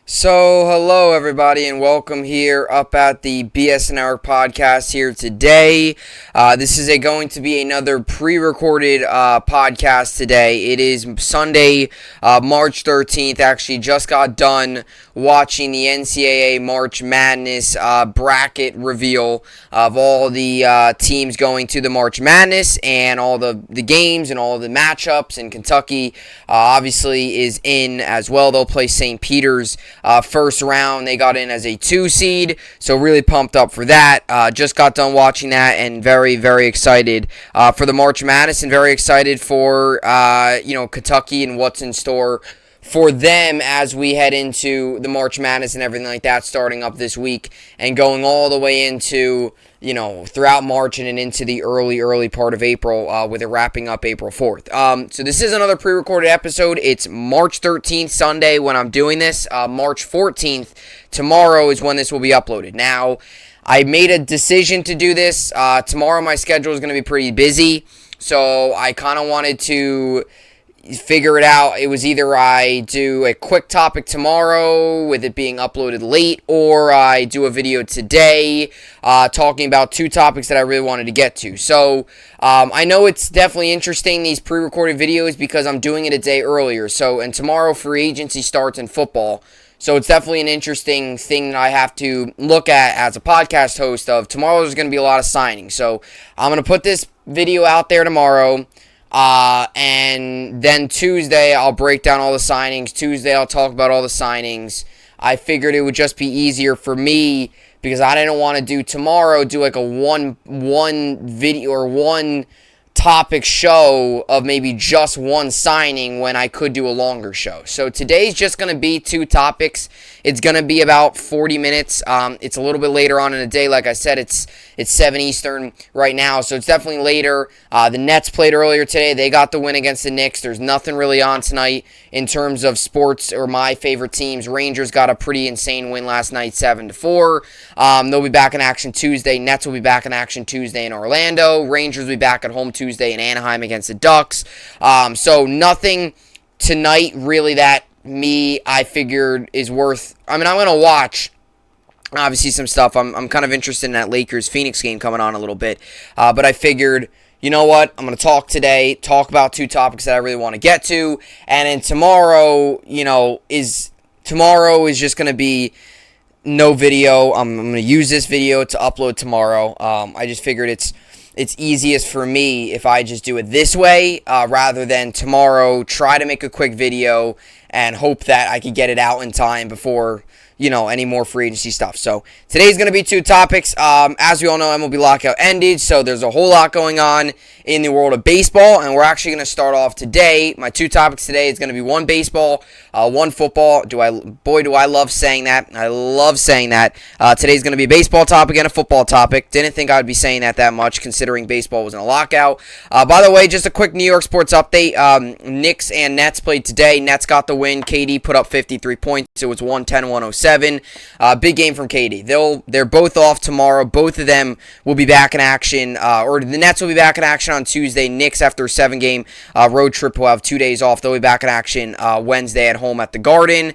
So, hello everybody, and welcome here up at the BSN podcast here today. This is going to be another pre-recorded podcast today. It is Sunday, March 13th. Actually, just got done watching the NCAA March Madness bracket reveal of all the teams going to the March Madness and all the games and all the matchups. And Kentucky obviously is in as well. They'll play St. Peter's. First round, they got in as a 2 seed, so really pumped up for that. Just got done watching that and very, very excited for the March Madness and very excited for Kentucky and what's in store for them as we head into the March Madness and everything like that starting up this week and going all the way into throughout March and into the early part of April with it wrapping up April 4th. So this is another pre-recorded episode. It's March 13th, Sunday, when I'm doing this. March 14th, tomorrow, is when this will be uploaded. Now, I made a decision to do this. Tomorrow my schedule is going to be pretty busy, so I kind of wanted to figure it out. It was either I do a quick topic tomorrow with it being uploaded late, or I do a video today talking about two topics that I really wanted to get to. So I know it's definitely interesting, these pre-recorded videos, because I'm doing it a day earlier. And tomorrow free agency starts in football. So it's definitely an interesting thing that I have to look at as a podcast host of tomorrow. There's going to be a lot of signings. So I'm going to put this video out there tomorrow. And then Tuesday, I'll break down all the signings. Tuesday, I'll talk about all the signings. I figured it would just be easier for me because I didn't want to do like a one video or one topic show of maybe just one signing when I could do a longer show. So today's just going to be two topics. It's going to be about 40 minutes. It's a little bit later on in the day. Like I said, it's 7 Eastern right now, so it's definitely later. The Nets played earlier today. They got the win against the Knicks. There's nothing really on tonight in terms of sports or my favorite teams. Rangers got a pretty insane win last night, 7-4. They'll be back in action Tuesday. Nets will be back in action Tuesday in Orlando. Rangers will be back at home Tuesday in Anaheim against the Ducks. So nothing tonight really that I figured is worth. I mean, I'm going to watch obviously some stuff. I'm kind of interested in that Lakers-Phoenix game coming on a little bit. But I figured, you know what? I'm going to talk about two topics that I really want to get to. And then tomorrow is just going to be no video. I'm going to use this video to upload tomorrow. I just figured it's easiest for me if I just do it this way rather than tomorrow try to make a quick video and hope that I could get it out in time before any more free agency stuff. So today's going to be two topics. As we all know, MLB lockout ended, so there's a whole lot going on in the world of baseball, and we're actually going to start off today. My two topics today is going to be one baseball, one football. Do I love saying that. I love saying that. Today's going to be a baseball topic and a football topic. Didn't think I would be saying that much considering baseball was in a lockout. By the way, just a quick New York sports update. Knicks and Nets played today. Nets got the win. KD put up 53 points. It was 110-107. Big game from KD. They're both off tomorrow. Both of them will be back in action, or the Nets will be back in action on Tuesday. Knicks, after a 7-game road trip, will have 2 days off. They'll be back in action Wednesday at home at the Garden.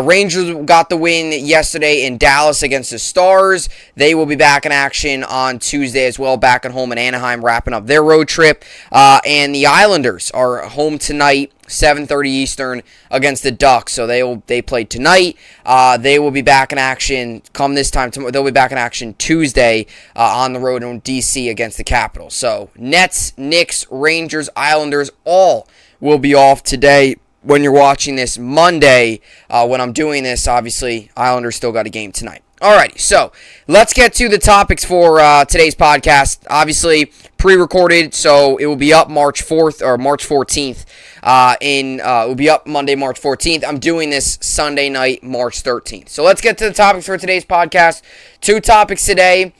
Rangers got the win yesterday in Dallas against the Stars. They will be back in action on Tuesday as well, back at home in Anaheim, wrapping up their road trip. And the Islanders are home tonight, 7:30 Eastern, against the Ducks. So they played tonight. They will be back in action come this time tomorrow. They'll be back in action Tuesday on the road in DC against the Capitals. So Nets, Knicks, Rangers, Islanders, all will be off today. When you're watching this Monday, when I'm doing this, obviously Islanders still got a game tonight. Alrighty, so let's get to the topics for today's podcast. Obviously, pre-recorded, so it will be up March 4th or March 14th. It will be up Monday, March 14th. I'm doing this Sunday night, March 13th. So let's get to the topics for today's podcast. Two topics today,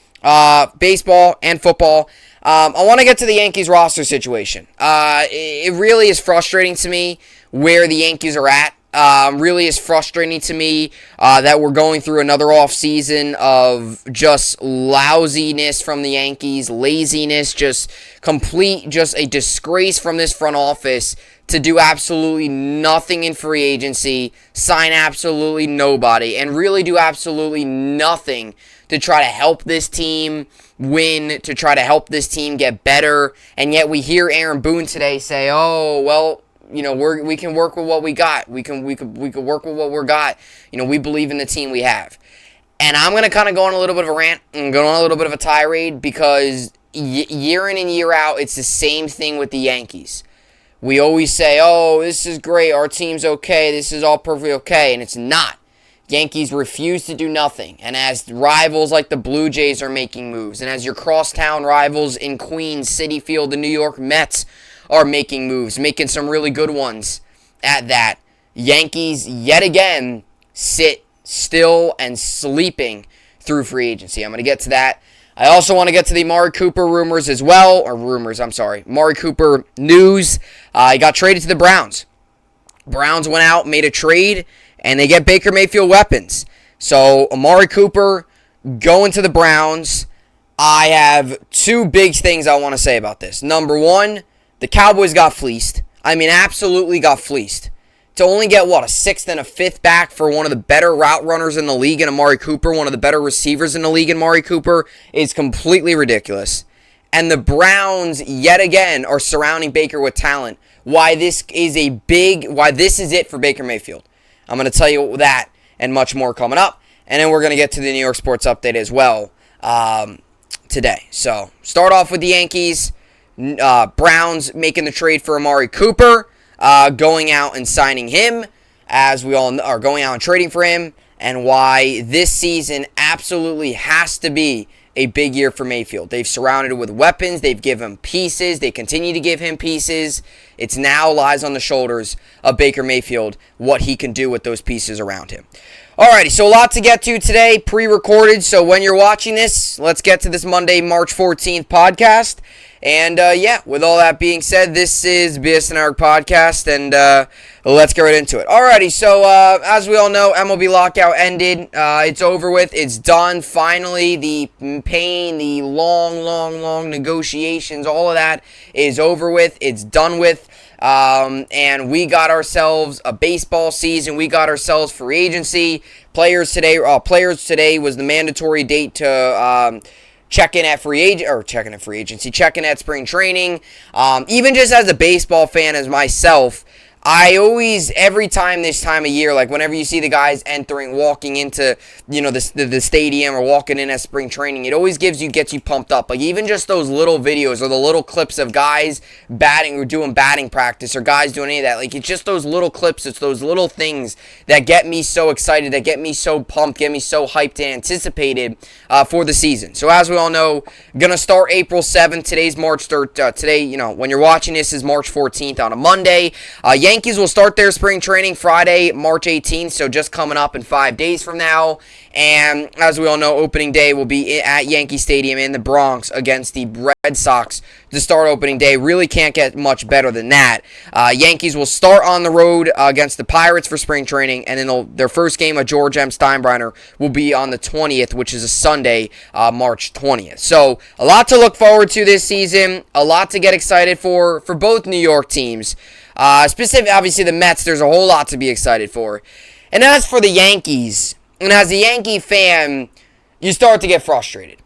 baseball and football. I want to get to the Yankees roster situation. It really is frustrating to me where the Yankees are at. Really is frustrating to me that we're going through another offseason of just lousiness from the Yankees, laziness, just a disgrace from this front office to do absolutely nothing in free agency, sign absolutely nobody, and really do absolutely nothing to try to help this team win, to try to help this team get better. And yet we hear Aaron Boone today say, "Oh, well, we can work with what we got. We could work with what we got. We believe in the team we have." And I'm going to kind of go on a little bit of a rant and go on a little bit of a tirade because year in and year out, it's the same thing with the Yankees. We always say, "Oh, this is great. Our team's okay. This is all perfectly okay." And it's not. Yankees refuse to do nothing. And as rivals like the Blue Jays are making moves, and as your crosstown rivals in Queens, Citi Field, the New York Mets are making moves, making some really good ones at that, Yankees yet again sit still and sleeping through free agency. I'm going to get to that. I also want to get to the Amari Cooper rumors as well, Amari Cooper news. He got traded to the Browns. Browns went out, made a trade, and they get Baker Mayfield weapons. So Amari Cooper going to the Browns. I have two big things I want to say about this. Number one, the Cowboys got fleeced. Absolutely got fleeced. To only get, a sixth and a fifth back for one of the better route runners in the league in Amari Cooper, one of the better receivers in the league in Amari Cooper, is completely ridiculous. And the Browns, yet again, are surrounding Baker with talent. Why this is it for Baker Mayfield. I'm going to tell you that and much more coming up. And then we're going to get to the New York Sports Update as well today. So, start off with the Yankees. Browns making the trade for Amari Cooper. Going out and signing him, as we all know, or going out and trading for him, and why this season absolutely has to be a big year for Mayfield. They've surrounded him with weapons. They've given him pieces. They continue to give him pieces. It's now lies on the shoulders of Baker Mayfield what he can do with those pieces around him. Alrighty, so a lot to get to today, pre-recorded. So when you're watching this, let's get to this Monday, March 14th podcast. And with all that being said, this is BSN podcast, and let's get right into it. Alrighty, so as we all know, MLB lockout ended. It's over with. It's done. Finally, the pain, the long negotiations, all of that is over with. It's done with. And we got ourselves a baseball season. We got ourselves free agency. Players today was the mandatory date to checking at spring training. Even just as a baseball fan as myself, I always, every time this time of year, like whenever you see the guys walking into, the stadium or walking in at spring training, it always gets you pumped up. Like even just those little videos or the little clips of guys batting or doing batting practice or guys doing any of that. Like it's just those little clips, it's those little things that get me so excited, that get me so pumped, get me so hyped and anticipated for the season. So as we all know, gonna start April 7th. Today's March 3rd. Today, when you're watching this is March 14th on a Monday. Yankees will start their spring training Friday, March 18th, so just coming up in 5 days from now. And as we all know, opening day will be at Yankee Stadium in the Bronx against the Red Sox to start opening day. Really can't get much better than that. Yankees will start on the road against the Pirates for spring training, and then their first game of George M. Steinbrenner will be on the 20th, which is a Sunday, March 20th. So a lot to look forward to this season, a lot to get excited for both New York teams. Specifically, obviously, the Mets, there's a whole lot to be excited for. And as for the Yankees, and as a Yankee fan, you start to get frustrated.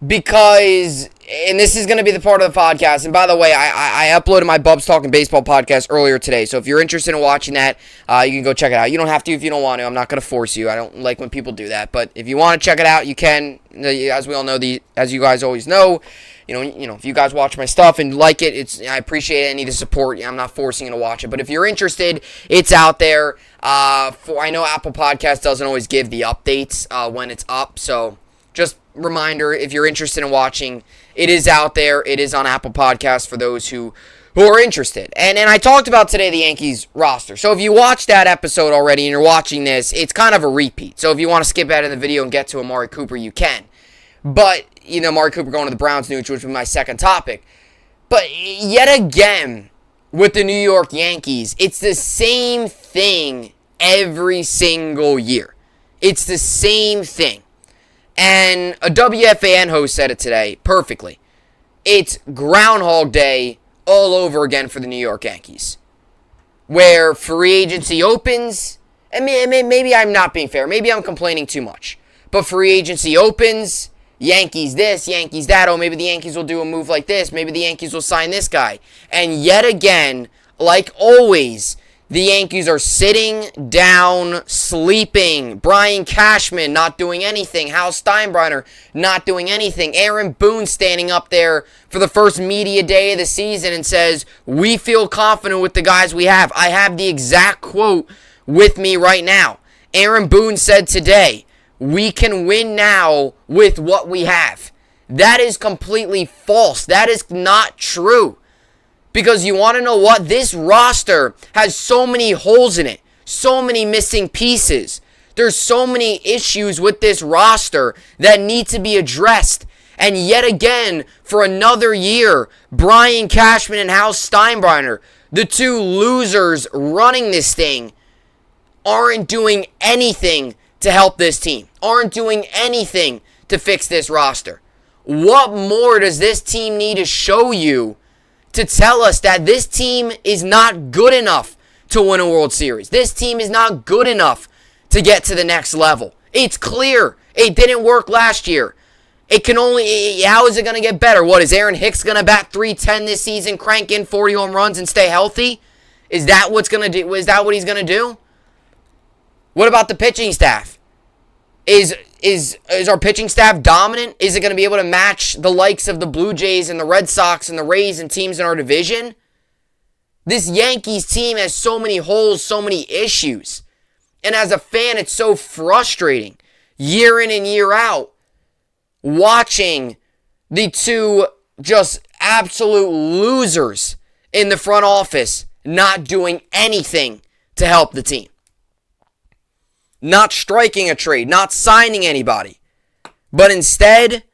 Because, and this is going to be the part of the podcast, and by the way, I uploaded my Bubs Talking Baseball podcast earlier today, so if you're interested in watching that, you can go check it out. You don't have to if you don't want to. I'm not going to force you. I don't like when people do that, but if you want to check it out, you can. As we all know, as you guys always know, if you guys watch my stuff and like it, I appreciate any of the support. I'm not forcing you to watch it, but if you're interested, it's out there. I know Apple Podcasts doesn't always give the updates when it's up, so just reminder, if you're interested in watching, it is out there. It is on Apple Podcasts for those who are interested. And I talked about today the Yankees roster. So if you watched that episode already and you're watching this, it's kind of a repeat. So if you want to skip out of the video and get to Amari Cooper, you can. But, Amari Cooper going to the Browns news, which was my second topic. But yet again, with the New York Yankees, it's the same thing every single year. It's the same thing. And a WFAN host said it today perfectly. It's Groundhog Day all over again for the New York Yankees. where free agency opens, and maybe I'm not being fair. Maybe I'm complaining too much. But free agency opens, Yankees this, Yankees that. Oh, maybe the Yankees will do a move like this. Maybe the Yankees will sign this guy. And yet again, like always, the Yankees are sitting down, sleeping. Brian Cashman not doing anything. Hal Steinbrenner not doing anything. Aaron Boone standing up there for the first media day of the season and says, we feel confident with the guys we have. I have the exact quote with me right now. Aaron Boone said today, we can win now with what we have. That is completely false. That is not true. Because you want to know what? This roster has so many holes in it. So many missing pieces. There's so many issues with this roster that need to be addressed. And yet again, for another year, Brian Cashman and Hal Steinbrenner, the two losers running this thing, aren't doing anything to help this team. Aren't doing anything to fix this roster. What more does this team need to show you to tell us that this team is not good enough to win a World Series? This team is not good enough to get to the next level. It's clear. It didn't work last year. It can only, how is it going to get better? What, is Aaron Hicks going to bat .310 this season, crank in 40 home runs and stay healthy? Is that what's going to do? Is that what he's going to do? What about the pitching staff? Is our pitching staff dominant? Is it going to be able to match the likes of the Blue Jays and the Red Sox and the Rays and teams in our division? This Yankees team has so many holes, so many issues. And as a fan, it's so frustrating, year in and year out, watching the two just absolute losers in the front office not doing anything to help the team. Not striking a trade, not signing anybody. But instead,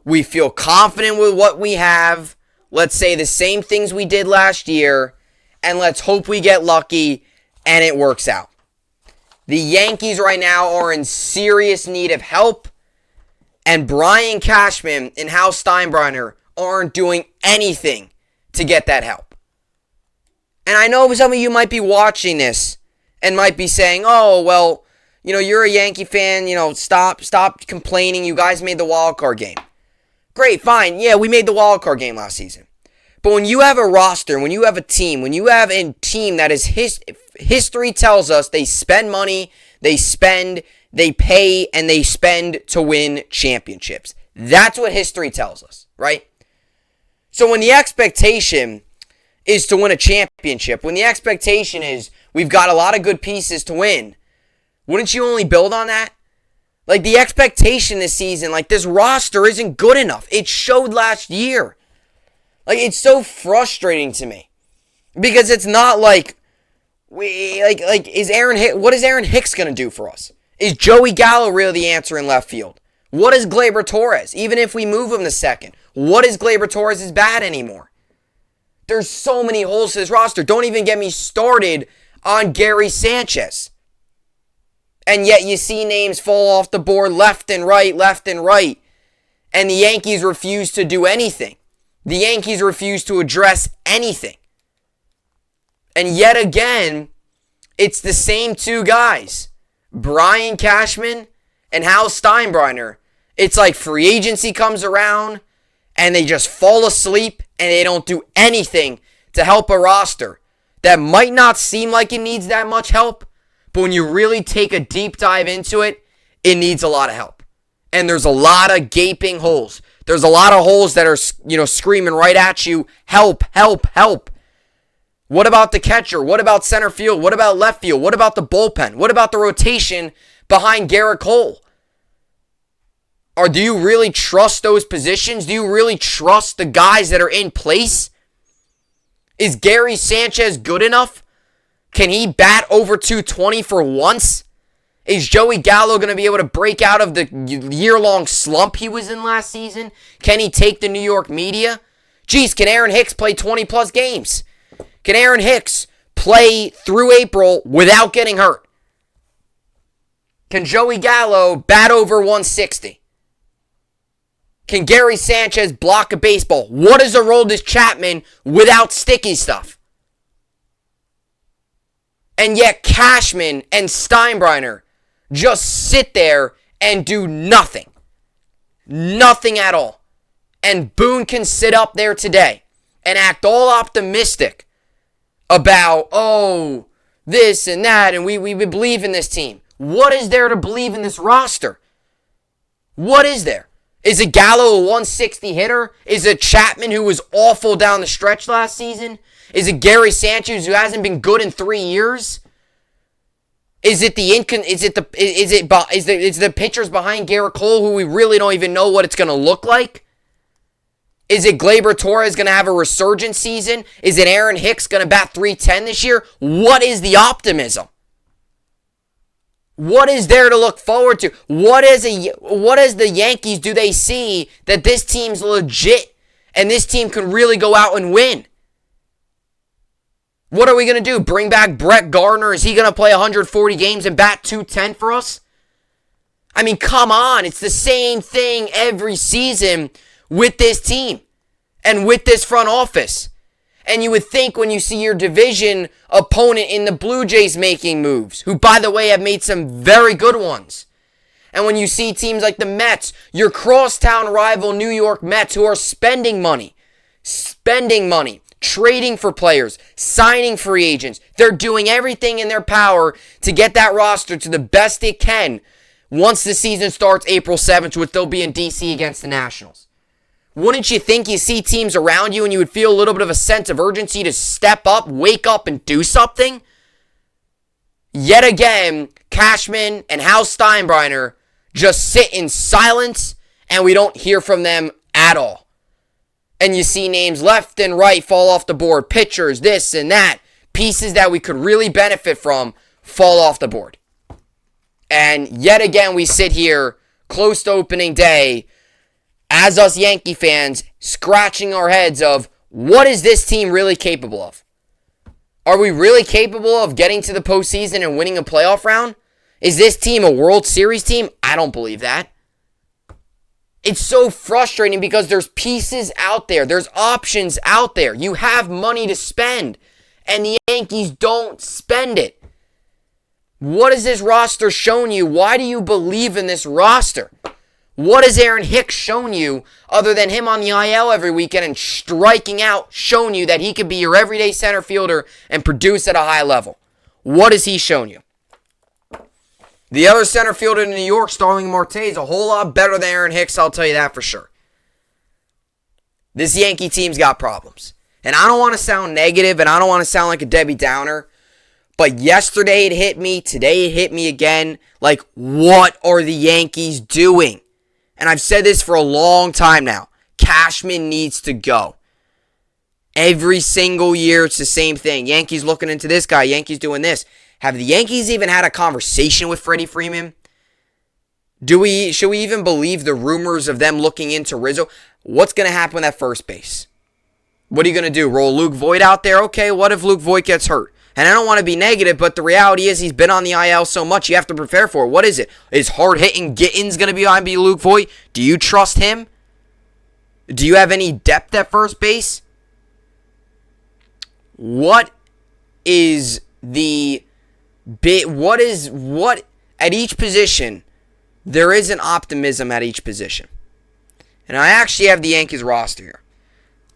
we feel confident with what we have. Let's say the same things we did last year, and let's hope we get lucky and it works out. The Yankees right now are in serious need of help, and Brian Cashman and Hal Steinbrenner aren't doing anything to get that help. And I know some of you might be watching this and might be saying, oh, well, you know, you're a Yankee fan, you know, stop complaining. You guys made the wild card game. Great, fine. Yeah, we made the wild card game last season. But when you have a roster, when you have a team, when you have a team that is history tells us they spend money, they spend, they pay, and they spend to win championships. That's what history tells us, right? So when the expectation is to win a championship, when the expectation is we've got a lot of good pieces to win, wouldn't you only build on that? Like, the expectation this season, like, this roster isn't good enough. It showed last year. Like, it's so frustrating to me. Because it's not like, what is Aaron Hicks going to do for us? Is Joey Gallo really the answer in left field? What is Gleyber Torres? Even if we move him to second, what is Gleyber Torres' bat anymore? There's so many holes to this roster. Don't even get me started on Gary Sanchez. And yet you see names fall off the board left and right. And the Yankees refuse to do anything. The Yankees refuse to address anything. And yet again, it's the same two guys. Brian Cashman and Hal Steinbrenner. It's like free agency comes around and they just fall asleep and they don't do anything to help a roster that might not seem like it needs that much help. But when you really take a deep dive into it, it needs a lot of help. And there's a lot of gaping holes. There's a lot of holes that are, screaming right at you, help, help, help. What about the catcher? What about center field? What about left field? What about the bullpen? What about the rotation behind Garrett Cole? Do you really trust those positions? Do you really trust the guys that are in place? Is Gary Sanchez good enough? Can he bat over 220 for once? Is Joey Gallo going to be able to break out of the year-long slump he was in last season? Can he take the New York media? Geez, can Aaron Hicks play 20-plus games? Can Aaron Hicks play through April without getting hurt? Can Joey Gallo bat over 160? Can Gary Sanchez block a baseball? What is Aroldis Chapman without sticky stuff? And yet Cashman and Steinbrenner just sit there and do nothing. Nothing at all. And Boone can sit up there today and act all optimistic about, oh, this and that, and we believe in this team. What is there to believe in this roster? What is there? Is it Gallo a 160 hitter? Is it Chapman, who was awful down the stretch last season? Is it Gary Sanchez, who hasn't been good in 3 years? Is it the pitchers behind Garrett Cole, who we really don't even know what it's going to look like? Is it Gleyber Torres going to have a resurgent season? Is it Aaron Hicks going to bat .310 this year? What is the optimism? What is there to look forward to? What is the Yankees do they see that this team's legit and this team can really go out and win? What are we going to do? Bring back Brett Gardner? Is he going to play 140 games and bat .210 for us? I mean, come on. It's the same thing every season with this team and with this front office. And you would think when you see your division opponent in the Blue Jays making moves, who, by the way, have made some very good ones. And when you see teams like the Mets, your crosstown rival New York Mets, who are spending money, trading for players, signing free agents. They're doing everything in their power to get that roster to the best it can once the season starts April 7th, which they'll be in D.C. against the Nationals. Wouldn't you think you see teams around you and you would feel a little bit of a sense of urgency to step up, wake up, and do something? Yet again, Cashman and Hal Steinbrenner just sit in silence and we don't hear from them at all. And you see names left and right fall off the board, pitchers, this and that, pieces that we could really benefit from fall off the board. And yet again, we sit here close to opening day as us Yankee fans, scratching our heads of what is this team really capable of? Are we really capable of getting to the postseason and winning a playoff round? Is this team a World Series team? I don't believe that. It's so frustrating because there's pieces out there. There's options out there. You have money to spend, and the Yankees don't spend it. What has this roster shown you? Why do you believe in this roster? What has Aaron Hicks shown you other than him on the IL every weekend and striking out, shown you that he could be your everyday center fielder and produce at a high level? What has he shown you? The other center fielder in New York, Starling Marte, is a whole lot better than Aaron Hicks, I'll tell you that for sure. This Yankee team's got problems. And I don't want to sound negative, and I don't want to sound like a Debbie Downer, but yesterday it hit me, today it hit me again. Like, what are the Yankees doing? And I've said this for a long time now. Cashman needs to go. Every single year, it's the same thing. Yankees looking into this guy. Yankees doing this. Have the Yankees even had a conversation with Freddie Freeman? Should we even believe the rumors of them looking into Rizzo? What's going to happen at first base? What are you going to do? Roll Luke Voit out there? Okay, what if Luke Voit gets hurt? And I don't want to be negative, but the reality is he's been on the IL so much, you have to prepare for it. What is it? Is hard-hitting Gittins going to be on Luke Voit? Do you trust him? Do you have any depth at first base? What is the bit? What at each position? There is an optimism at each position. And I actually have the Yankees roster here.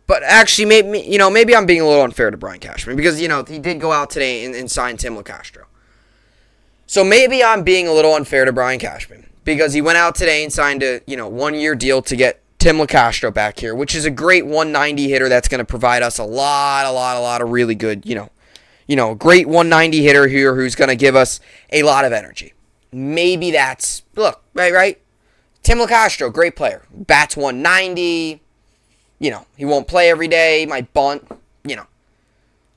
But actually, maybe I'm being a little unfair to Brian Cashman because, he did go out today and sign Tim LeCastro. So maybe I'm being a little unfair to Brian Cashman because he went out today and signed a, 1-year deal to get Tim LeCastro back here, which is a great 190 hitter that's going to provide us a lot of really good, great 190 hitter here who's going to give us a lot of energy. Maybe that's, look, right? Tim LeCastro, great player. Bats 190. He won't play every day. He might bunt.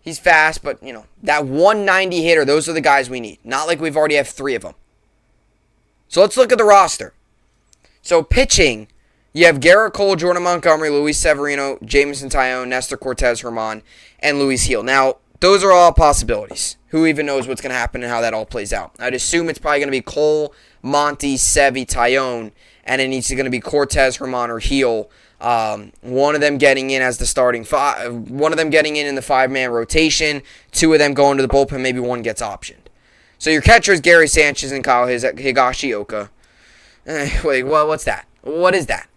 He's fast, but, that 190 hitter, those are the guys we need. Not like we've already have 3 of them. So let's look at the roster. So pitching, you have Garrett Cole, Jordan Montgomery, Luis Severino, Jameson Taillon, Nestor Cortez, Herman, and Luis Gil. Now, those are all possibilities. Who even knows what's going to happen and how that all plays out? I'd assume it's probably going to be Cole, Monty, Sevy, Taillon, and it needs to going to be Cortez, Herman, or Heel. One of them getting in as the starting five. One of them getting in the 5-man rotation. 2 of them going to the bullpen. Maybe one gets optioned. So your catchers Gary Sanchez and Kyle Higashioka. Wait, well, what's that? What is that?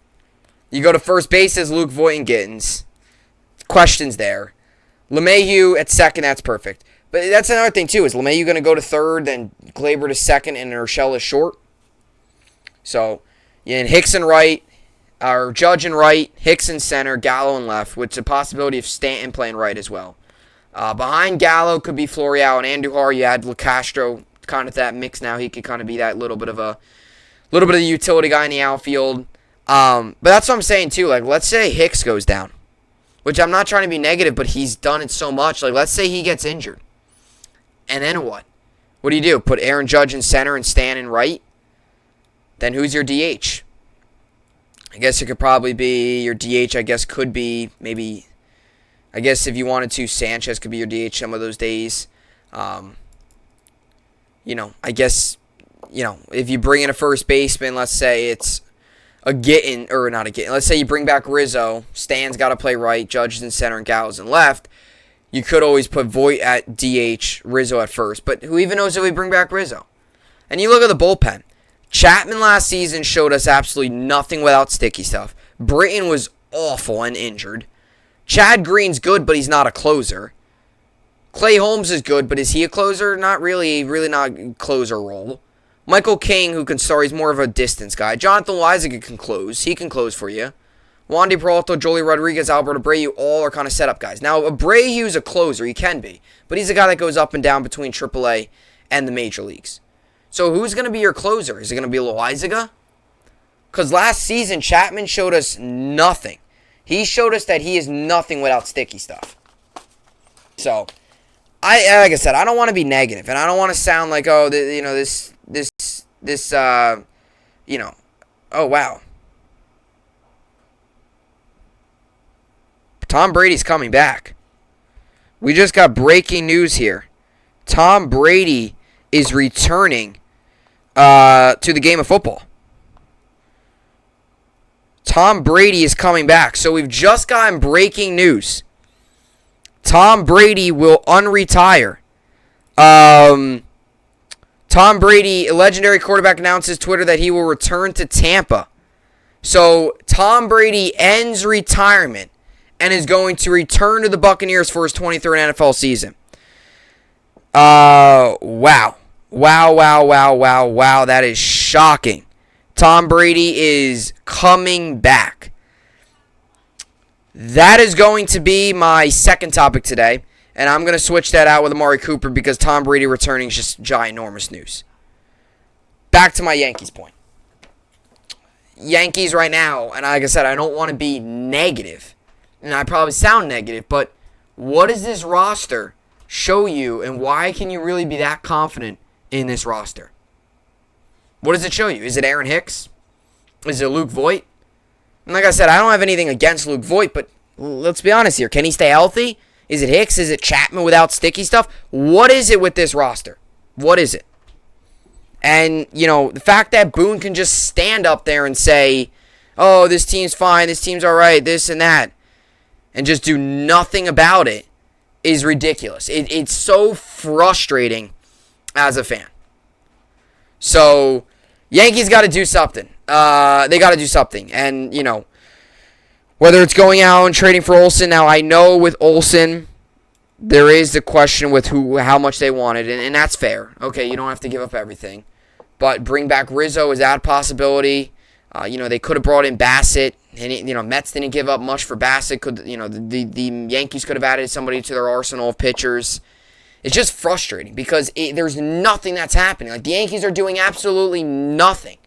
You go to first base as Luke Voit and Gittins. Questions there. LeMahieu at second, that's perfect. But that's another thing, too. Is LeMahieu going to go to third, then Glaber to second, and Urshela is short? So, in Hicks and right, or Judge and right, Hicks in center, Gallo in left, with the possibility of Stanton playing right as well. Behind Gallo could be Florial and Andujar. You add LeCastro kind of that mix now. He could kind of be that little bit of a utility guy in the outfield. But that's what I'm saying, too. Like, let's say Hicks goes down, which I'm not trying to be negative, but he's done it so much. Like, let's say he gets injured. And then what? What do? Put Aaron Judge in center and Stan in right? Then who's your DH? I guess it could probably be your DH, I guess, could be maybe, I guess if you wanted to, Sanchez could be your DH some of those days. I guess, if you bring in a first baseman, let's say it's a Gittin, or not a Gittin. Let's say you bring back Rizzo. Stan's got to play right. Judge is in center and Gallo's in left. You could always put Voit at DH, Rizzo at first. But who even knows if we bring back Rizzo? And you look at the bullpen. Chapman last season showed us absolutely nothing without sticky stuff. Britton was awful and injured. Chad Green's good, but he's not a closer. Clay Holmes is good, but is he a closer? Not really not a closer role. Michael King, who can start, he's more of a distance guy. Jonathan Loaisiga can close. He can close for you. Wandy Peralta, Joely Rodriguez, Albert Abreu, all are kind of setup guys. Now, Abreu's a closer. He can be. But he's a guy that goes up and down between AAA and the major leagues. So who's going to be your closer? Is it going to be Loaisiga? Because last season, Chapman showed us nothing. He showed us that he is nothing without sticky stuff. So, like I said, I don't want to be negative, and I don't want to sound like, oh, oh, wow. Tom Brady's coming back. We just got breaking news here. Tom Brady is returning to the game of football. Tom Brady is coming back. So we've just gotten breaking news. Tom Brady will unretire. Tom Brady, a legendary quarterback, announces Twitter that he will return to Tampa. So Tom Brady ends retirement and is going to return to the Buccaneers for his 23rd NFL season. Wow. Wow. That is shocking. Tom Brady is coming back. That is going to be my second topic today. And I'm going to switch that out with Amari Cooper because Tom Brady returning is just ginormous news. Back to my Yankees point. Yankees right now, and like I said, I don't want to be negative. And I probably sound negative, but what does this roster show you, and why can you really be that confident in this roster? What does it show you? Is it Aaron Hicks? Is it Luke Voit? And like I said, I don't have anything against Luke Voit, but let's be honest here. Can he stay healthy? Is it Hicks? Is it Chapman without sticky stuff? What is it with this roster? What is it? And, the fact that Boone can just stand up there and say, oh, this team's fine, this team's all right, this and that, and just do nothing about it is ridiculous. It's so frustrating as a fan. So, Yankees got to do something. They got to do something. And, whether it's going out and trading for Olsen. Now, I know with Olsen, there is the question with how much they wanted, and that's fair. Okay, you don't have to give up everything. But bring back Rizzo, is that a possibility? They could have brought in Bassett. And, Mets didn't give up much for Bassett. The Yankees could have added somebody to their arsenal of pitchers. It's just frustrating because there's nothing that's happening. Like, the Yankees are doing absolutely nothing.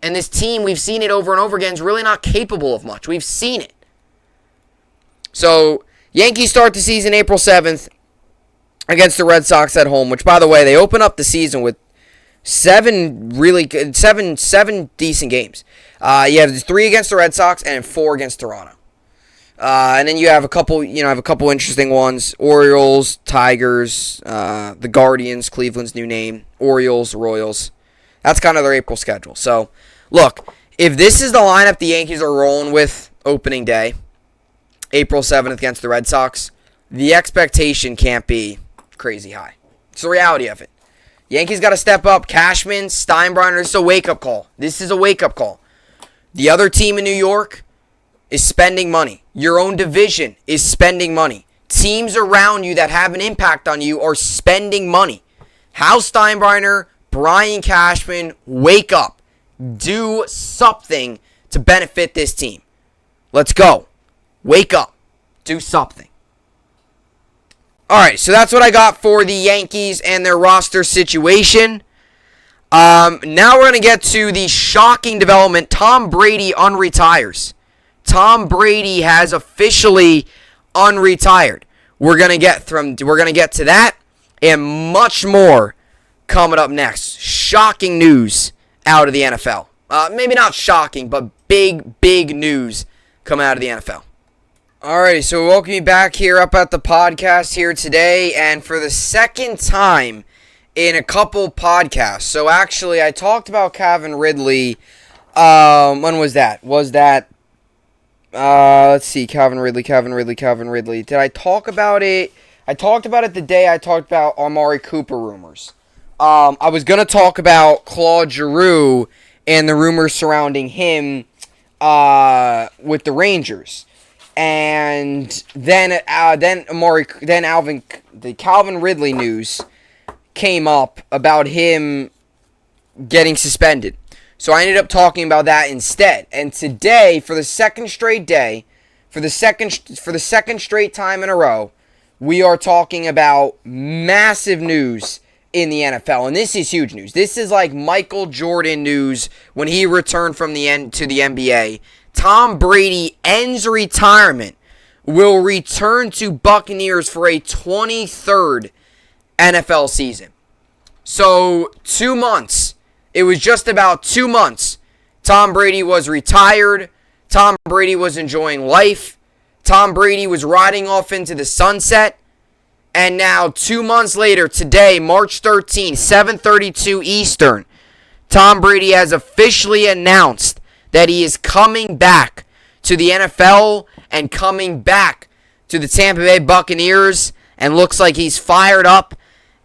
And this team, we've seen it over and over again, is really not capable of much. We've seen it. So, Yankees start the season April 7th against the Red Sox at home, which, by the way, they open up the season with seven decent games. You have 3 against the Red Sox and 4 against Toronto. And then you have a couple interesting ones. Orioles, Tigers, the Guardians, Cleveland's new name, Orioles, Royals. That's kind of their April schedule. So, look, If this is the lineup the Yankees are rolling with opening day, April 7th against the Red Sox, the expectation can't be crazy high. It's the reality of it. Yankees got to step up. Cashman, Steinbrenner, this is a wake-up call. This is a wake-up call. The other team in New York is spending money. Your own division is spending money. Teams around you that have an impact on you are spending money. Hal Steinbrenner, Brian Cashman, wake up. Do something to benefit this team. Let's go. Wake up. Do something. Alright, so that's what I got for the Yankees and their roster situation. Now we're going to get to the shocking development. Tom Brady unretires. Tom Brady has officially unretired. We're going to get to that and much more coming up next. Shocking news out of the NFL. Maybe not shocking, but big news coming out of the NFL. Alrighty, so welcome you back here up at the podcast here today, and for the second time in a couple podcasts. So actually, I talked about Calvin Ridley. When was that? Let's see, Calvin Ridley. Did I talk about it? I talked about it the day I talked about Amari Cooper rumors. I was going to talk about Claude Giroux and the rumors surrounding him with the Rangers. And then the Calvin Ridley news came up about him getting suspended. So I ended up talking about that instead. And today, for the second straight day, for the second straight time in a row, we are talking about massive news in the NFL. And this is huge news. This is like Michael Jordan news when he returned from the NBA. Tom Brady ends retirement, will return to Buccaneers for a 23rd NFL season. So 2 months. It was just about 2 months. Tom Brady was retired. Tom Brady was enjoying life. Tom Brady was riding off into the sunset. And now 2 months later, today, March 13th, 7:32 Eastern, Tom Brady has officially announced that he is coming back to the NFL and coming back to the Tampa Bay Buccaneers, and looks like he's fired up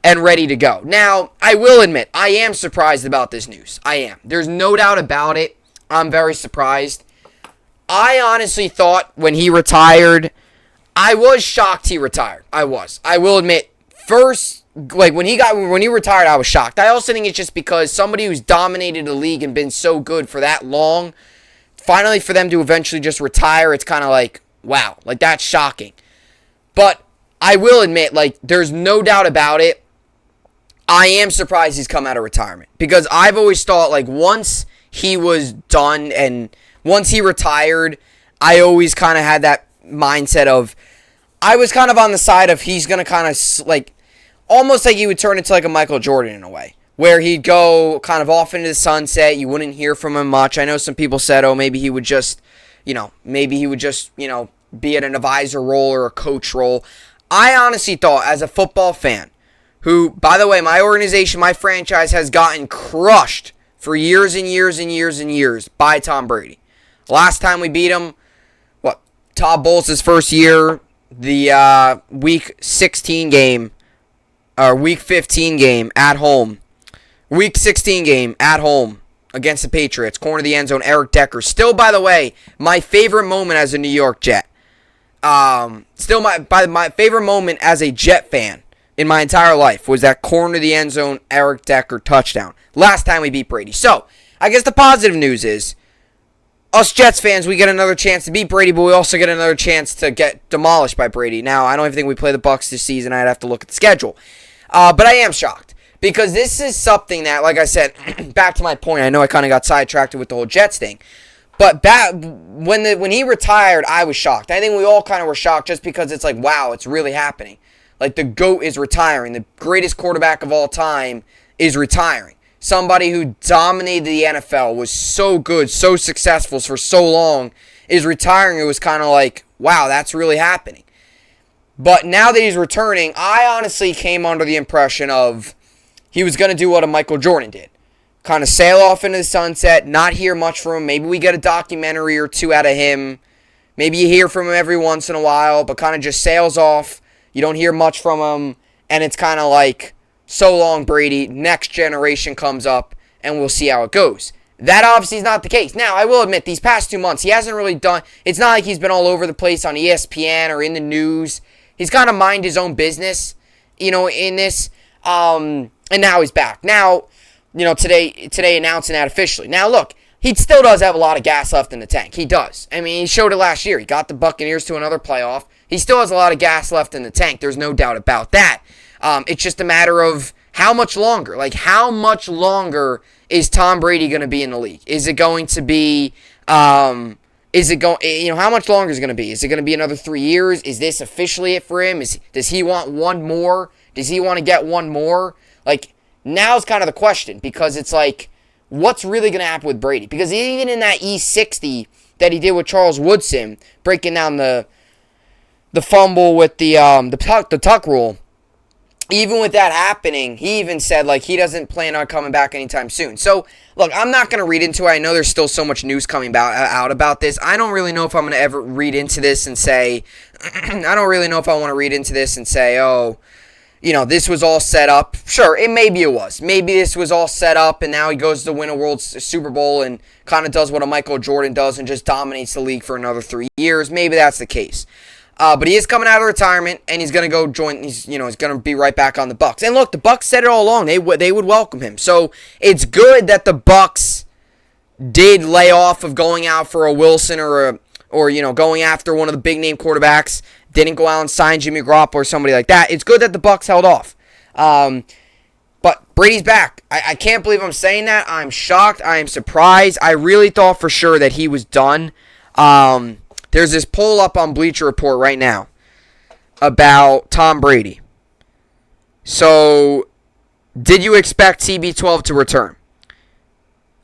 and ready to go. Now, I will admit, I am surprised about this news. I am. There's no doubt about it. I'm very surprised. I honestly thought when he retired, I was shocked he retired. I was. I will admit, first, like when he retired, I was shocked. I also think it's just because somebody who's dominated the league and been so good for that long, finally for them to eventually just retire, it's kind of like, wow, like that's shocking. But I will admit, like, there's no doubt about it, I am surprised he's come out of retirement. Because I've always thought, like, once he was done and once he retired, I always kind of had that mindset of, I was kind of on the side of he's going to kind of, like, almost like he would turn into like a Michael Jordan in a way, where he'd go kind of off into the sunset. You wouldn't hear from him much. I know some people said, oh, maybe he would just, be at an advisor role or a coach role. I honestly thought, as a football fan, who, by the way, my organization, my franchise has gotten crushed for years and years and years and years by Tom Brady. Last time we beat him, Todd Bowles' first year, the Week 16 game, or Week 15 game at home. Week 16 game at home against the Patriots. Corner of the end zone, Eric Decker. Still, by the way, my favorite moment as a New York Jet. Still, my favorite moment as a Jet fan in my entire life was that corner of the end zone, Eric Decker touchdown. Last time we beat Brady. So, I guess the positive news is, us Jets fans, we get another chance to beat Brady, but we also get another chance to get demolished by Brady. Now, I don't even think we play the Bucs this season. I'd have to look at the schedule. But I am shocked. Because this is something that, like I said, back to my point, I know I kind of got sidetracked with the whole Jets thing. But when he retired, I was shocked. I think we all kind of were shocked just because it's like, wow, it's really happening. Like, the GOAT is retiring. The greatest quarterback of all time is retiring. Somebody who dominated the NFL, was so good, so successful for so long, is retiring. It was kind of like, wow, that's really happening. But now that he's returning, I honestly came under the impression of he was going to do what a Michael Jordan did. kind of sail off into the sunset, not hear much from him. Maybe we get a documentary or two out of him. Maybe you hear from him every once in a while, but kind of just sails off. You don't hear much from him, and it's kind of like, so long, Brady. Next generation comes up, and we'll see how it goes. That obviously is not the case. Now, I will admit, these past 2 months, he hasn't really done, it's not like he's been all over the place on ESPN or in the news. He's kind of mind his own business, in this, and now he's back. Now, today announcing that officially. Now, look, he still does have a lot of gas left in the tank. He does. I mean, he showed it last year. He got the Buccaneers to another playoff. He still has a lot of gas left in the tank. There's no doubt about that. It's just a matter of how much longer. Like, how much longer is Tom Brady going to be in the league? Is it going to be, how much longer is it going to be? Is it going to be another 3 years? Is this officially it for him? Does he want one more? Does he want to get one more? Like, now's kind of the question, because it's like, what's really going to happen with Brady? Because even in that E60 that he did with Charles Woodson, breaking down the fumble with the tuck rule, even with that happening, he even said, like, he doesn't plan on coming back anytime soon. So, look, I'm not going to read into it. I know there's still so much news coming out about this. I don't really know if I'm going to ever read into this and say, I don't really know if I want to read into this and say, oh, this was all set up. Sure, maybe it was. Maybe this was all set up, and now he goes to win a World Super Bowl and kind of does what a Michael Jordan does and just dominates the league for another 3 years. Maybe that's the case. But he is coming out of retirement, and he's going to go join. He's going to be right back on the Bucs. And look, the Bucs said it all along. They would welcome him. So it's good that the Bucs did lay off of going out for a Wilson or going after one of the big name quarterbacks. Didn't go out and sign Jimmy Garoppolo or somebody like that. It's good that the Bucs held off. But Brady's back. I can't believe I'm saying that. I'm shocked. I am surprised. I really thought for sure that he was done. There's this poll up on Bleacher Report right now about Tom Brady. So, did you expect TB12 to return?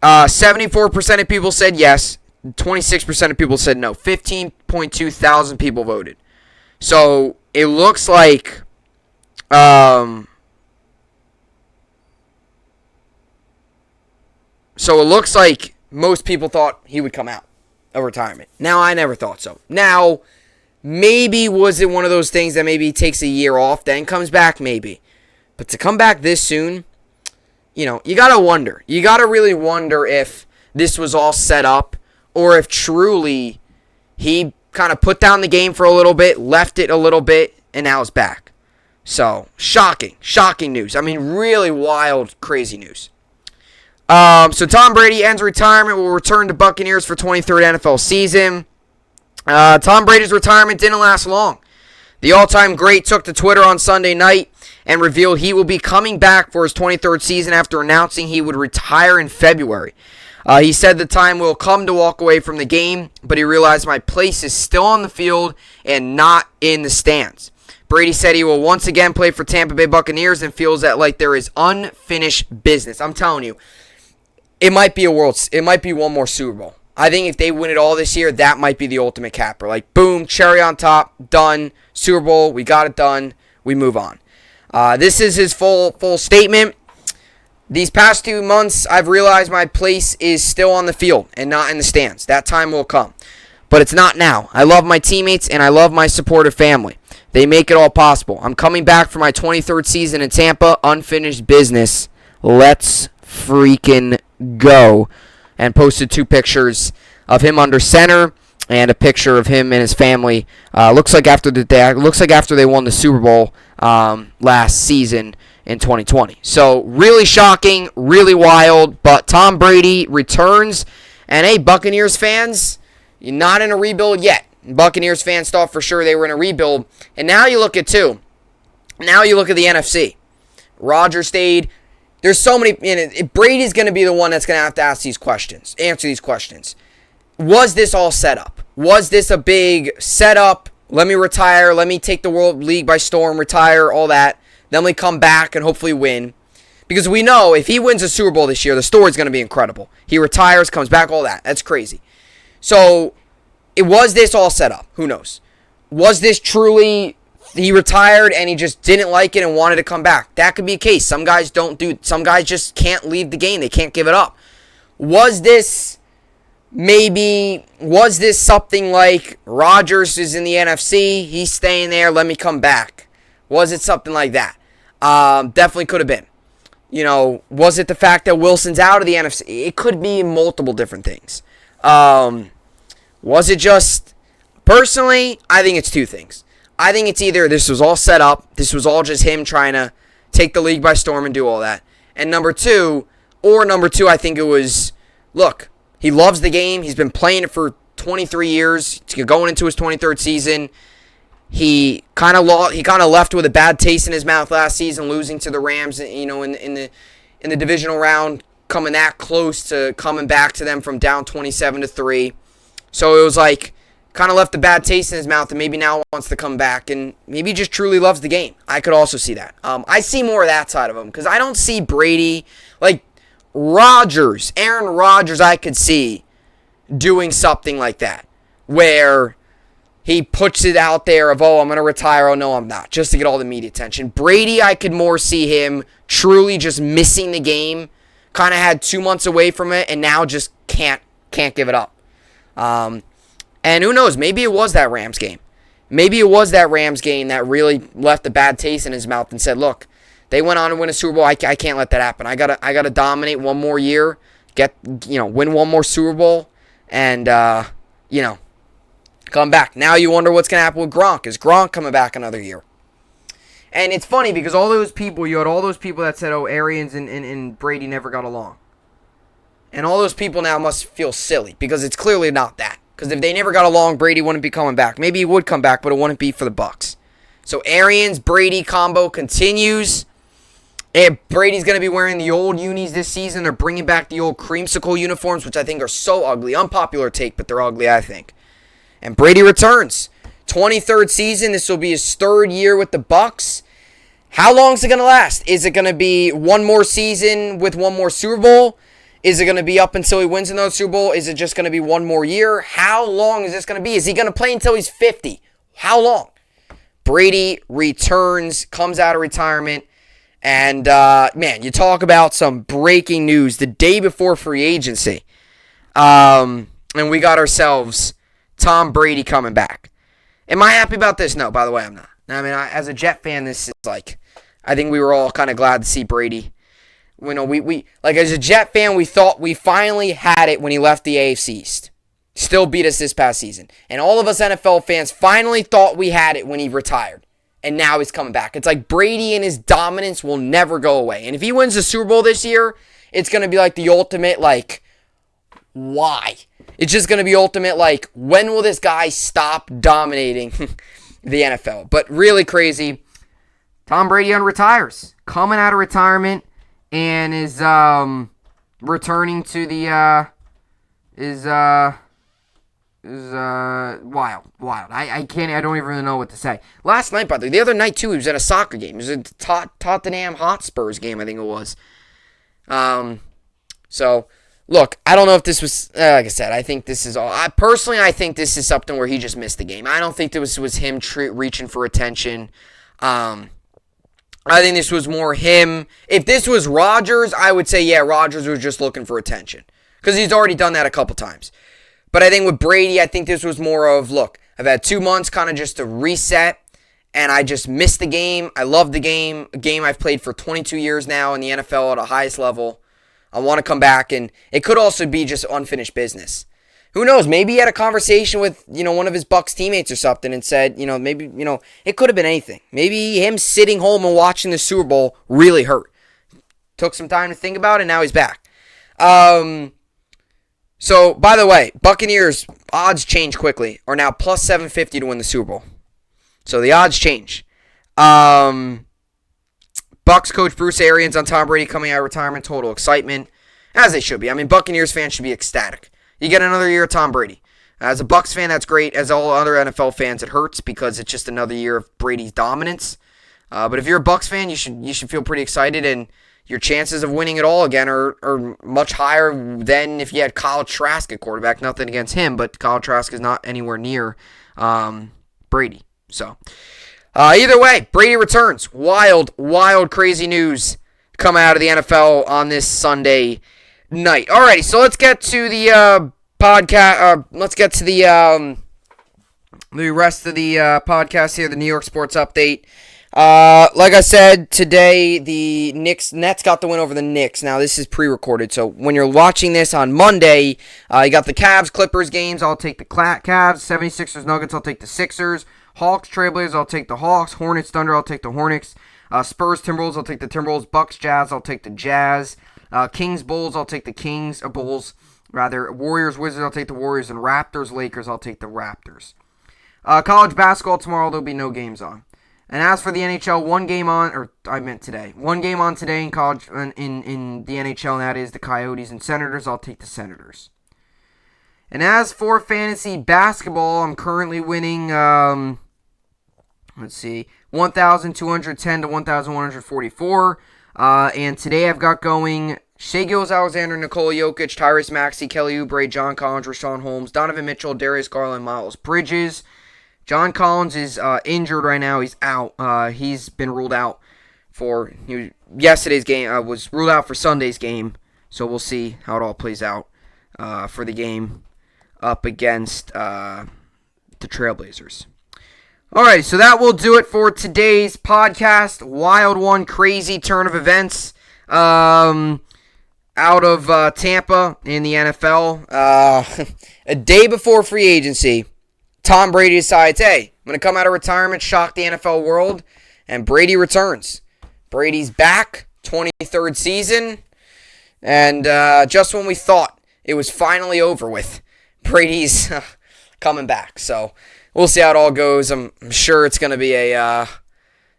74% of people said yes. 26% of people said no. 15.2 thousand people voted. So, it looks like most people thought he would come out of retirement. Now, I never thought so. Now, maybe was it one of those things that maybe he takes a year off, then comes back? Maybe. But to come back this soon, you got to wonder. You got to really wonder if this was all set up, or if truly he kind of put down the game for a little bit, left it a little bit, and now is back. So, shocking news. I mean, really wild, crazy news. So Tom Brady ends retirement, will return to Buccaneers for 23rd NFL season. Tom Brady's retirement didn't last long. The all-time great took to Twitter on Sunday night and revealed he will be coming back for his 23rd season after announcing he would retire in February. He said the time will come to walk away from the game, but he realized my place is still on the field and not in the stands. Brady said he will once again play for Tampa Bay Buccaneers and feels that like there is unfinished business. I'm telling you. It might be one more Super Bowl. I think if they win it all this year, that might be the ultimate capper. Like, boom, cherry on top, done. Super Bowl, we got it done. We move on. This is his full statement. These past 2 months, I've realized my place is still on the field and not in the stands. That time will come. But it's not now. I love my teammates and I love my supportive family. They make it all possible. I'm coming back for my 23rd season in Tampa. Unfinished business. Let's freaking go. And posted 2 pictures of him under center and a picture of him and his family. Looks like after they won the Super Bowl last season in 2020. So really shocking, really wild. But Tom Brady returns, and hey, Buccaneers fans, you're not in a rebuild yet. Buccaneers fans thought for sure they were in a rebuild, and now you look at the NFC. Rodgers stayed. There's so many. Brady's going to be the one that's going to have to answer these questions. Was this all set up? Was this a big setup? Let me retire. Let me take the World League by storm, retire, all that. Then we come back and hopefully win. Because we know if he wins a Super Bowl this year, the story's going to be incredible. He retires, comes back, all that. That's crazy. So, was this all set up? Who knows? Was this truly he retired and he just didn't like it and wanted to come back. That could be a case. Some guys some guys just can't leave the game. They can't give it up. Was this something like Rodgers is in the NFC, he's staying there, let me come back? Was it something like that? Definitely could have been. Was it the fact that Wilson's out of the NFC? It could be multiple different things. Was it just... Personally, I think it's two things. I think it's either this was all set up, this was all just him trying to take the league by storm and do all that. And number two, I think it was, look, he loves the game. He's been playing it for 23 years. He's going into his 23rd season. He kind of left with a bad taste in his mouth last season, losing to the Rams, in the divisional round, coming that close to coming back to them from down 27-3. So it was like kind of left a bad taste in his mouth, and maybe now wants to come back, and maybe just truly loves the game. I could also see that. I see more of that side of him because I don't see Brady like Aaron Rodgers. I could see doing something like that where he puts it out there of, I'm going to retire. Oh, no, I'm not, just to get all the media attention. Brady, I could more see him truly just missing the game, kind of had 2 months away from it, and now just can't give it up. And who knows, maybe it was that Rams game. Maybe it was that Rams game that really left a bad taste in his mouth and said, look, they went on to win a Super Bowl. I can't let that happen. I gotta dominate one more year, win one more Super Bowl, and come back. Now you wonder what's gonna happen with Gronk. Is Gronk coming back another year? And it's funny because you had all those people that said, Arians and Brady never got along. And all those people now must feel silly because it's clearly not that. Because if they never got along, Brady wouldn't be coming back. Maybe he would come back, but it wouldn't be for the Bucs. So Arians-Brady combo continues. And Brady's going to be wearing the old unis this season. They're bringing back the old creamsicle uniforms, which I think are so ugly. Unpopular take, but they're ugly, I think. And Brady returns. 23rd season. This will be his third year with the Bucs. How long is it going to last? Is it going to be one more season with one more Super Bowl? Is it going to be up until he wins another Super Bowl? Is it just going to be one more year? How long is this going to be? Is he going to play until he's 50? How long? Brady returns, comes out of retirement, and, you talk about some breaking news the day before free agency. And we got ourselves Tom Brady coming back. Am I happy about this? No, by the way, I'm not. As a Jet fan, this is I think we were all kind of glad to see Brady. We as a Jet fan, we thought we finally had it when he left the AFC East. Still beat us this past season. And all of us NFL fans finally thought we had it when he retired. And now he's coming back. It's like Brady and his dominance will never go away. And if he wins the Super Bowl this year, it's going to be like the ultimate, why? It's just going to be ultimate, when will this guy stop dominating the NFL? But really crazy. Tom Brady unretires. Coming out of retirement. And is returning to the wild. I don't even really know what to say. Last night, by the other night too, he was at a soccer game. He was at Tottenham Hotspurs game, I think it was. So look, I don't know if this was like I said. I think this is all. I think this is something where he just missed the game. I don't think this was him reaching for attention. I think this was more him. If this was Rodgers, I would say, Rodgers was just looking for attention. Because he's already done that a couple times. But I think with Brady, I think this was more of, look, I've had 2 months kind of just to reset, and I just missed the game. I love the game, a game I've played for 22 years now in the NFL at a highest level. I want to come back, and it could also be just unfinished business. Who knows? Maybe he had a conversation with, one of his Bucs teammates or something and said, maybe, it could have been anything. Maybe him sitting home and watching the Super Bowl really hurt. Took some time to think about it, and now he's back. So, by the way, Buccaneers odds change quickly. Are now plus 750 to win the Super Bowl. So the odds change. Bucs coach Bruce Arians on Tom Brady coming out of retirement. Total excitement. As they should be. Buccaneers fans should be ecstatic. You get another year of Tom Brady. As a Bucs fan, that's great. As all other NFL fans, it hurts because it's just another year of Brady's dominance. But if you're a Bucs fan, you should feel pretty excited, and your chances of winning it all again are much higher than if you had Kyle Trask at quarterback. Nothing against him, but Kyle Trask is not anywhere near Brady. So, Either way, Brady returns. Wild, crazy news coming out of the NFL on this Sunday night. Alrighty, so let's get to the podcast. Let's get to the rest of the podcast here, the New York Sports Update. Like I said, today the Nets got the win over the Knicks. Now, this is pre-recorded, so when you're watching this on Monday, you got the Cavs-Clippers games. I'll take the Cavs. 76ers-Nuggets, I'll take the Sixers. Hawks-Trailblazers, I'll take the Hawks. Hornets-Thunder, I'll take the Hornets. Spurs-Timberwolves, I'll take the Timberwolves. Bucks-Jazz, I'll take the Jazz. Kings-Bulls, I'll take the Kings. Warriors-Wizards, I'll take the Warriors. And Raptors-Lakers, I'll take the Raptors. College basketball tomorrow, there'll be no games on. And as for the NHL, one game on today in college in the NHL, and that is the Coyotes and Senators. I'll take the Senators. And as for fantasy basketball, I'm currently winning, 1,210 to 1,144. And today I've got going Shai Gilgeous-Alexander, Nikola Jokic, Tyrese Maxey, Kelly Oubre, John Collins, Rashawn Holmes, Donovan Mitchell, Darius Garland, Miles Bridges. John Collins is injured right now. He's out. He's been ruled out for yesterday's game. Was ruled out for Sunday's game. So we'll see how it all plays out for the game up against the Trailblazers. All right, so that will do it for today's podcast. Wild one, crazy turn of events out of Tampa in the NFL. A day before free agency, Tom Brady decides, hey, I'm going to come out of retirement, shock the NFL world, and Brady returns. Brady's back, 23rd season, and just when we thought it was finally over with, Brady's coming back. So we'll see how it all goes. I'm sure it's going to be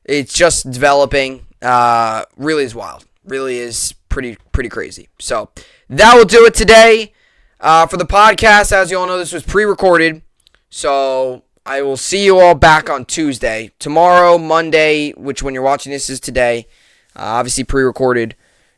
it's just developing. Really is wild. Really is pretty crazy. So that will do it today for the podcast. As you all know, this was pre-recorded. So I will see you all back on Tuesday. Tomorrow, Monday, which when you're watching this is today. Obviously pre-recorded.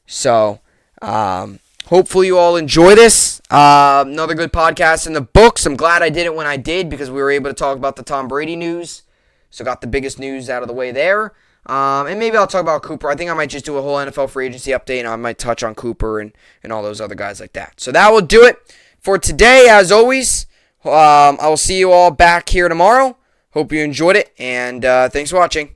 So hopefully you all enjoy this. Another good podcast in the books. I'm glad I did it when I did because we were able to talk about the Tom Brady news. So got the biggest news out of the way there. And maybe I'll talk about Cooper. I think I might just do a whole NFL free agency update, and I might touch on Cooper and all those other guys like that. So that will do it for today, as always. I will see you all back here tomorrow. Hope you enjoyed it, and thanks for watching.